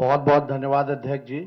बहुत बहुत धन्यवाद अध्यक्ष जी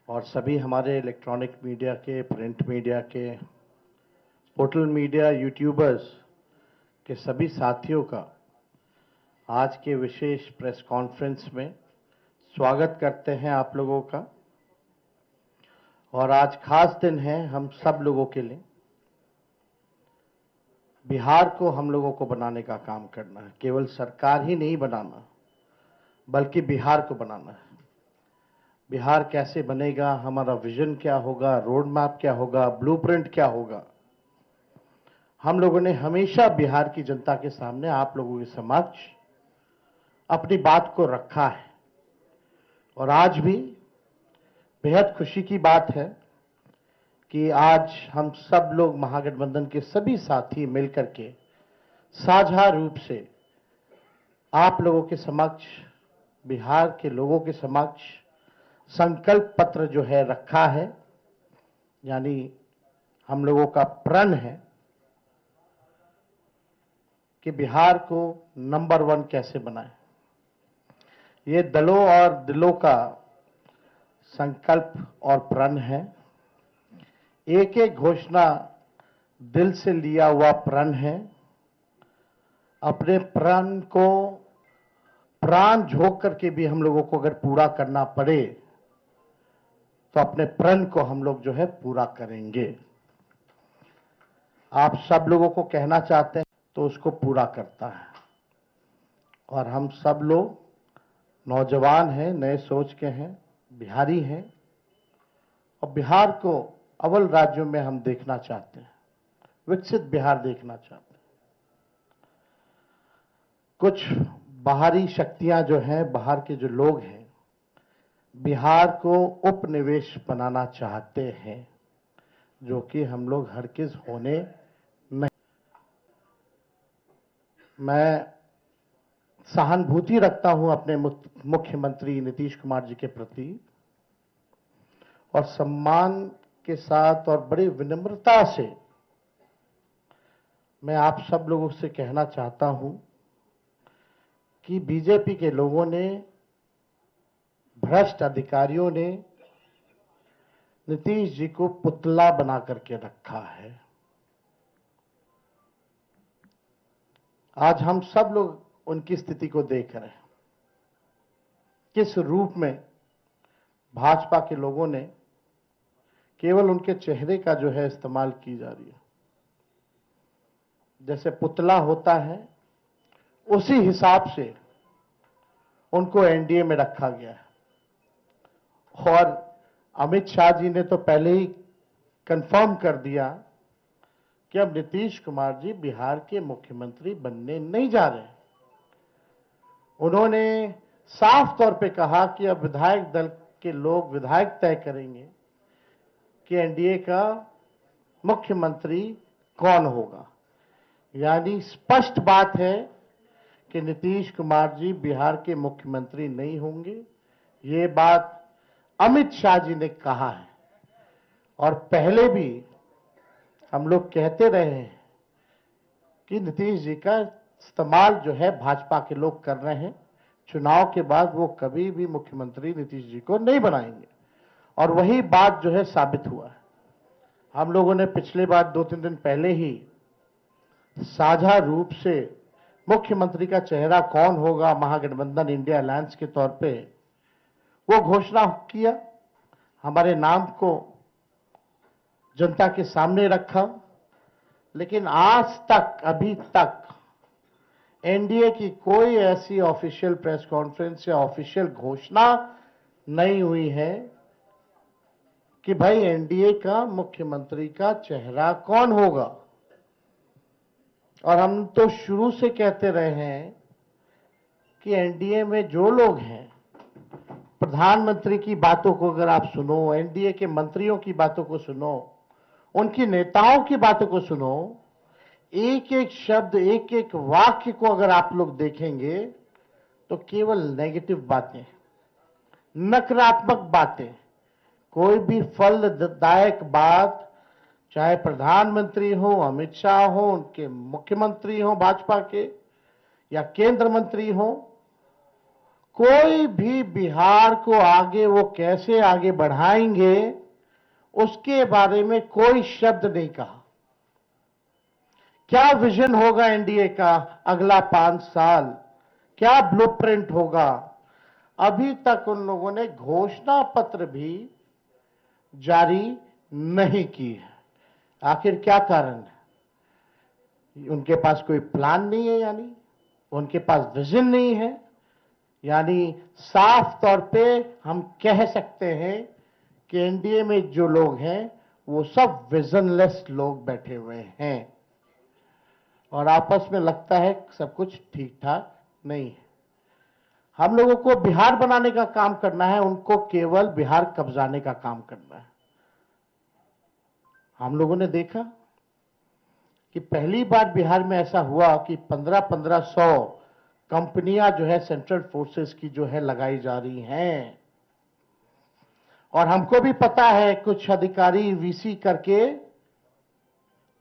और सभी हमारे इलेक्ट्रॉनिक मीडिया के, प्रिंट मीडिया के, पोर्टल मीडिया, यूट्यूबर्स के सभी साथियों का आज के विशेष प्रेस कॉन्फ्रेंस में स्वागत करते हैं आप लोगों का। और आज खास दिन है हम सब लोगों के लिए। बिहार को हम लोगों को बनाने का काम करना है, केवल सरकार ही नहीं बनाना बल्कि बिहार को बनाना है। बिहार कैसे बनेगा, हमारा विजन क्या होगा, रोड मैप क्या होगा, ब्लूप्रिंट क्या होगा, हम लोगों ने हमेशा बिहार की जनता के सामने, आप लोगों के समक्ष अपनी बात को रखा है। और आज भी बेहद खुशी की बात है कि आज हम सब लोग महागठबंधन के सभी साथी मिलकर के साझा रूप से आप लोगों के समक्ष, बिहार के लोगों के समक्ष संकल्प पत्र जो है रखा है। यानी हम लोगों का प्रण है कि बिहार को नंबर 1 कैसे बनाएं। ये दलों और दिलों का संकल्प और प्रण है। एक एक घोषणा दिल से लिया हुआ प्रण है। अपने प्रण को प्राण झोंक करके भी हम लोगों को अगर पूरा करना पड़े तो अपने प्रण को हम लोग जो है पूरा करेंगे। आप सब लोगों को कहना चाहते हैं तो उसको पूरा करता है। और हम सब लोग नौजवान हैं, नए सोच के हैं, बिहारी हैं और बिहार को अव्वल राज्यों में हम देखना चाहते हैं, विकसित बिहार देखना चाहते हैं। कुछ बाहरी शक्तियां जो हैं, बाहर के जो लोग हैं, बिहार को उपनिवेश बनाना चाहते हैं, जो कि हम लोग हरगिज होने नहीं। मैं सहानुभूति रखता हूं अपने मुख्यमंत्री नीतीश कुमार जी के प्रति और सम्मान के साथ और बड़ी विनम्रता से मैं आप सब लोगों से कहना चाहता हूं कि बीजेपी के लोगों ने, भ्रष्ट अधिकारियों ने नीतीश जी को पुतला बना करके रखा है। आज हम सब लोग उनकी स्थिति को देख रहे हैं, किस रूप में भाजपा के लोगों ने केवल उनके चेहरे का जो है इस्तेमाल की जा रही है। जैसे पुतला होता है उसी हिसाब से उनको एनडीए में रखा गया है। और अमित शाह जी ने तो पहले ही कंफर्म कर दिया कि अब नीतीश कुमार जी बिहार के मुख्यमंत्री बनने नहीं जा रहे। उन्होंने साफ तौर पे कहा कि अब विधायक दल के लोग, विधायक तय करेंगे कि एनडीए का मुख्यमंत्री कौन होगा। यानी स्पष्ट बात है कि नीतीश कुमार जी बिहार के मुख्यमंत्री नहीं होंगे। ये बात अमित शाह जी ने कहा है और पहले भी हम लोग कहते रहे हैं कि नीतीश जी का इस्तेमाल जो है भाजपा के लोग कर रहे हैं। चुनाव के बाद वो कभी भी मुख्यमंत्री नीतीश जी को नहीं बनाएंगे और वही बात जो है साबित हुआ है। हम लोगों ने पिछले बार 2-3 दिन पहले ही साझा रूप से मुख्यमंत्री का चेहरा कौन होगा महागठबंधन इंडिया अलायंस के तौर पे वो घोषणा किया, हमारे नाम को जनता के सामने रखा। लेकिन आज तक, अभी तक एनडीए की कोई ऐसी ऑफिशियल प्रेस कॉन्फ्रेंस या ऑफिशियल घोषणा नहीं हुई है कि भाई एनडीए का मुख्यमंत्री का चेहरा कौन होगा। और हम तो शुरू से कहते रहे हैं कि एनडीए में जो लोग हैं, प्रधानमंत्री की बातों को अगर आप सुनो, एनडीए के मंत्रियों की बातों को सुनो, उनकी नेताओं की बातों को सुनो, एक एक शब्द, एक एक वाक्य को अगर आप लोग देखेंगे तो केवल नेगेटिव बातें, नकारात्मक बातें, कोई भी फलदायक बात, चाहे प्रधानमंत्री हो, अमित शाह हो, उनके मुख्यमंत्री हो भाजपा के या केंद्र मंत्री हो, कोई भी बिहार को आगे वो कैसे आगे बढ़ाएंगे उसके बारे में कोई शब्द नहीं कहा। क्या विजन होगा एनडीए का अगला 5 साल, क्या ब्लूप्रिंट होगा, अभी तक उन लोगों ने घोषणा पत्र भी जारी नहीं की है। आखिर क्या कारण है? उनके पास कोई प्लान नहीं है, यानी उनके पास विजन नहीं है। यानी साफ तौर पे हम कह सकते हैं कि एनडीए में जो लोग हैं वो सब विजनलेस लोग बैठे हुए हैं और आपस में लगता है सब कुछ ठीक ठाक नहीं है। हम लोगों को बिहार बनाने का काम करना है, उनको केवल बिहार कब्जाने का काम करना है। हम लोगों ने देखा कि पहली बार बिहार में ऐसा हुआ कि 1500 कंपनियां जो है सेंट्रल फोर्सेस की जो है लगाई जा रही हैं। और हमको भी पता है कुछ अधिकारी वीसी करके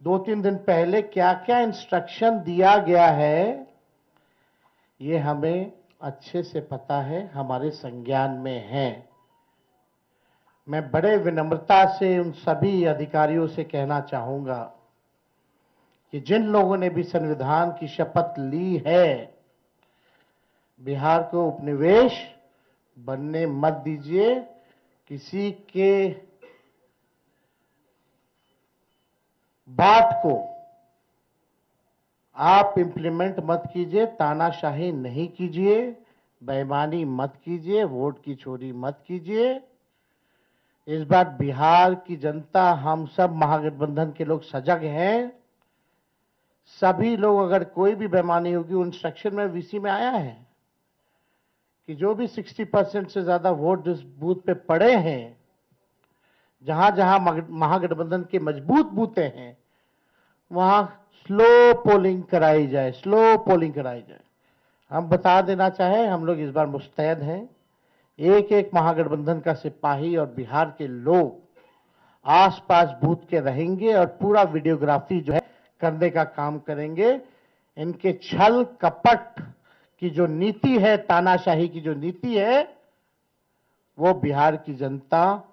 2-3 दिन पहले क्या क्या इंस्ट्रक्शन दिया गया है, ये हमें अच्छे से पता है, हमारे संज्ञान में है। मैं बड़े विनम्रता से उन सभी अधिकारियों से कहना चाहूंगा कि जिन लोगों ने भी संविधान की शपथ ली है, बिहार को उपनिवेश बनने मत दीजिए। किसी के बात को आप इंप्लीमेंट मत कीजिए, तानाशाही नहीं कीजिए, बेईमानी मत कीजिए, वोट की चोरी मत कीजिए। इस बार बिहार की जनता, हम सब महागठबंधन के लोग सजग हैं। सभी लोग, अगर कोई भी बेईमानी होगी, उन सेक्शन में वीसी में आया है कि जो भी 60% से ज्यादा वोट जिस बूथ पे पड़े हैं, जहां जहां महागठबंधन के मजबूत बूथे हैं, वहां स्लो पोलिंग कराई जाए, स्लो पोलिंग कराई जाए। हम बता देना चाहें, हम लोग इस बार मुस्तैद हैं। एक एक महागठबंधन का सिपाही और बिहार के लोग आसपास बूथ के रहेंगे और पूरा वीडियोग्राफी जो है करने का काम करेंगे। इनके छल कपट की जो नीति है, तानाशाही की जो नीति है, वो बिहार की जनता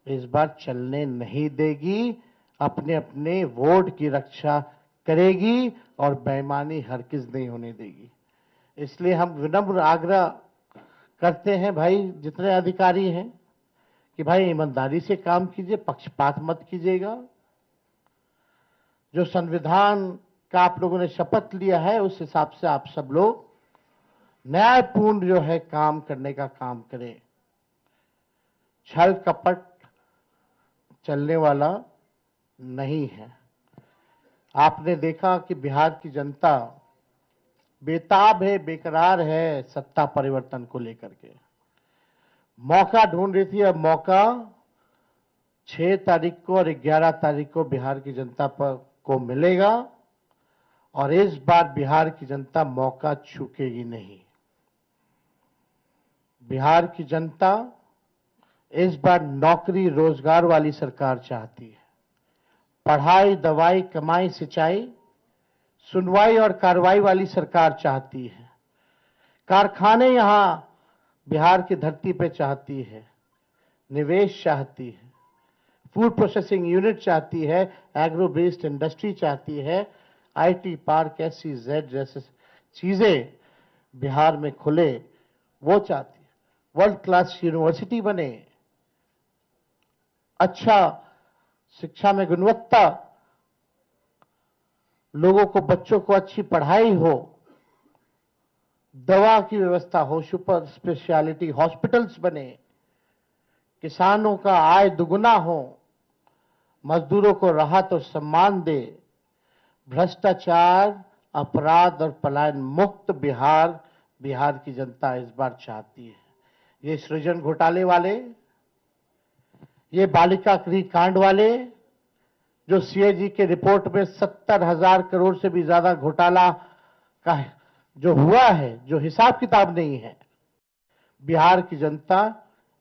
इस बार चलने नहीं देगी। अपने अपने वोट की रक्षा करेगी और बेईमानी हरगिज नहीं होने देगी। इसलिए हम विनम्र आग्रह करते हैं भाई, जितने अधिकारी हैं, कि भाई ईमानदारी से काम कीजिए, पक्षपात मत कीजिएगा। जो संविधान का आप लोगों ने शपथ लिया है, उस हिसाब से आप सब लोग न्यायपूर्ण जो है काम करने का काम करें। छल कपट चलने वाला नहीं है। आपने देखा कि बिहार की जनता बेताब है, बेकरार है सत्ता परिवर्तन को लेकर के। मौका ढूंढ रही थी, अब मौका 6 तारीख को और 11 तारीख को बिहार की जनता को मिलेगा और इस बार बिहार की जनता मौका चूकेगी नहीं। बिहार की जनता इस बार नौकरी रोजगार वाली सरकार चाहती है। पढ़ाई, दवाई, कमाई, सिंचाई, सुनवाई और कार्रवाई वाली सरकार चाहती है। कारखाने यहां बिहार की धरती पे चाहती है, निवेश चाहती है, फूड प्रोसेसिंग यूनिट चाहती है, एग्रो बेस्ड इंडस्ट्री चाहती है, आईटी पार्क, SEZ जैसे चीजें बिहार में खुले, वो चाहती है। वर्ल्ड क्लास यूनिवर्सिटी बने, अच्छा शिक्षा में गुणवत्ता, लोगों को, बच्चों को अच्छी पढ़ाई हो, दवा की व्यवस्था हो, सुपर स्पेशलिटी हॉस्पिटल्स बने, किसानों का आय दुगुना हो, मजदूरों को राहत और सम्मान दे, भ्रष्टाचार, अपराध और पलायन मुक्त बिहार की जनता इस बार चाहती है। ये सृजन घोटाले वाले, ये बालिका गृह कांड वाले, जो CAG के रिपोर्ट में 70,000 करोड़ से भी ज्यादा घोटाला का जो हुआ है, जो हिसाब किताब नहीं है, बिहार की जनता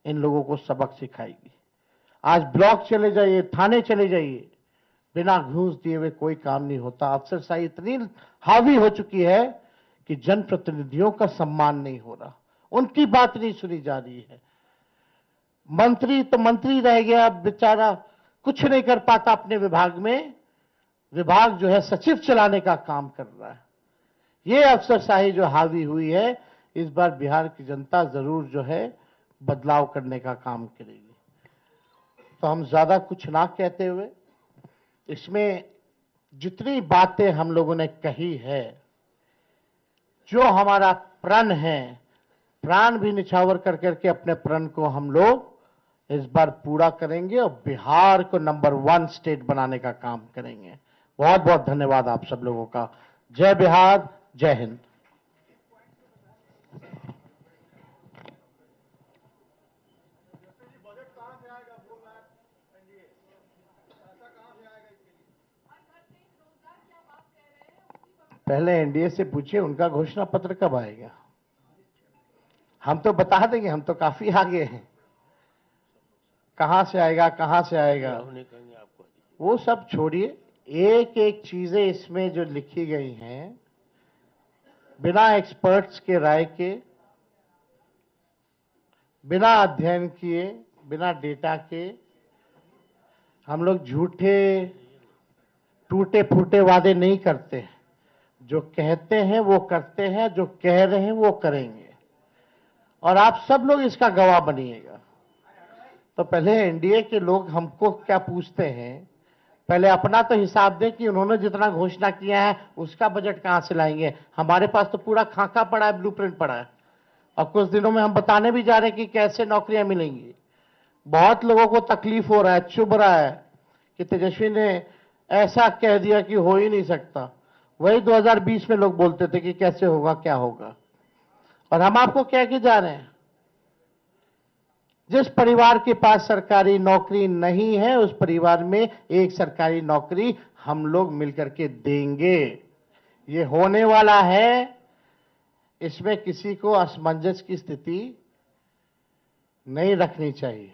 इन लोगों को सबक सिखाएगी। आज ब्लॉक चले जाइए, थाने चले जाइए, बिना घूस दिए हुए कोई काम नहीं होता। अफसरशाही इतनी हावी हो चुकी है कि जनप्रतिनिधियों का सम्मान नहीं हो रहा। उनकी बात नहीं सुनी जा रही है। मंत्री तो मंत्री रह गया, बेचारा कुछ नहीं कर पाता अपने विभाग में। विभाग जो है सचिव चलाने का काम कर रहा है। ये अफसरशाही जो हावी हुई है, इस बार बिहार की जनता जरूर जो है बदलाव करने का काम करेगी। तो हम ज्यादा कुछ ना कहते हुए, इसमें जितनी बातें हम लोगों ने कही है, जो हमारा प्रण है, प्राण भी निछावर कर करके अपने प्रण को हम लोग इस बार पूरा करेंगे और बिहार को नंबर 1 स्टेट बनाने का काम करेंगे। बहुत बहुत धन्यवाद आप सब लोगों का। जय बिहार, जय हिंद। पहले एनडीए से पूछिए उनका घोषणा पत्र कब आएगा। हम तो बता देंगे, हम तो काफी आगे हैं। कहां से आएगा, कहां से आएगा, वो सब छोड़िए। एक एक चीजें इसमें जो लिखी गई हैं, बिना एक्सपर्ट्स के राय के, बिना अध्ययन किए, बिना डेटा के, हम लोग झूठे टूटे फूटे वादे नहीं करते हैं। जो कहते हैं वो करते हैं, जो कह रहे हैं वो करेंगे, और आप सब लोग इसका गवाह बनिएगा। तो पहले एनडीए के लोग हमको क्या पूछते हैं, पहले अपना तो हिसाब दें कि उन्होंने जितना घोषणा किया है उसका बजट कहां से लाएंगे। हमारे पास तो पूरा खाका पड़ा है, ब्लूप्रिंट पड़ा है, और कुछ दिनों में हम बताने भी जा रहे हैं कि कैसे नौकरियां मिलेंगी। बहुत लोगों को तकलीफ हो रहा है, चुभ रहा है कि तेजस्वी ने ऐसा कह दिया कि हो ही नहीं सकता। वही 2020 में लोग बोलते थे कि कैसे होगा, क्या होगा, और हम आपको कह के जा रहे हैं, जिस परिवार के पास सरकारी नौकरी नहीं है उस परिवार में एक सरकारी नौकरी हम लोग मिलकर के देंगे। ये होने वाला है, इसमें किसी को असमंजस की स्थिति नहीं रखनी चाहिए।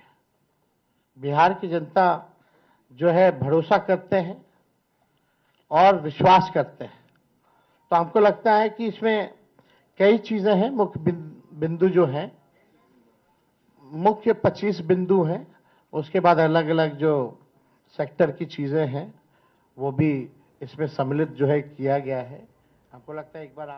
बिहार की जनता जो है भरोसा करते हैं और विश्वास करते हैं। तो हमको लगता है कि इसमें कई चीजें हैं, मुख्य बिंदु जो हैं, मुख्य 25 बिंदु हैं, उसके बाद अलग अलग जो सेक्टर की चीजें हैं वो भी इसमें सम्मिलित जो है किया गया है। हमको लगता है एक बार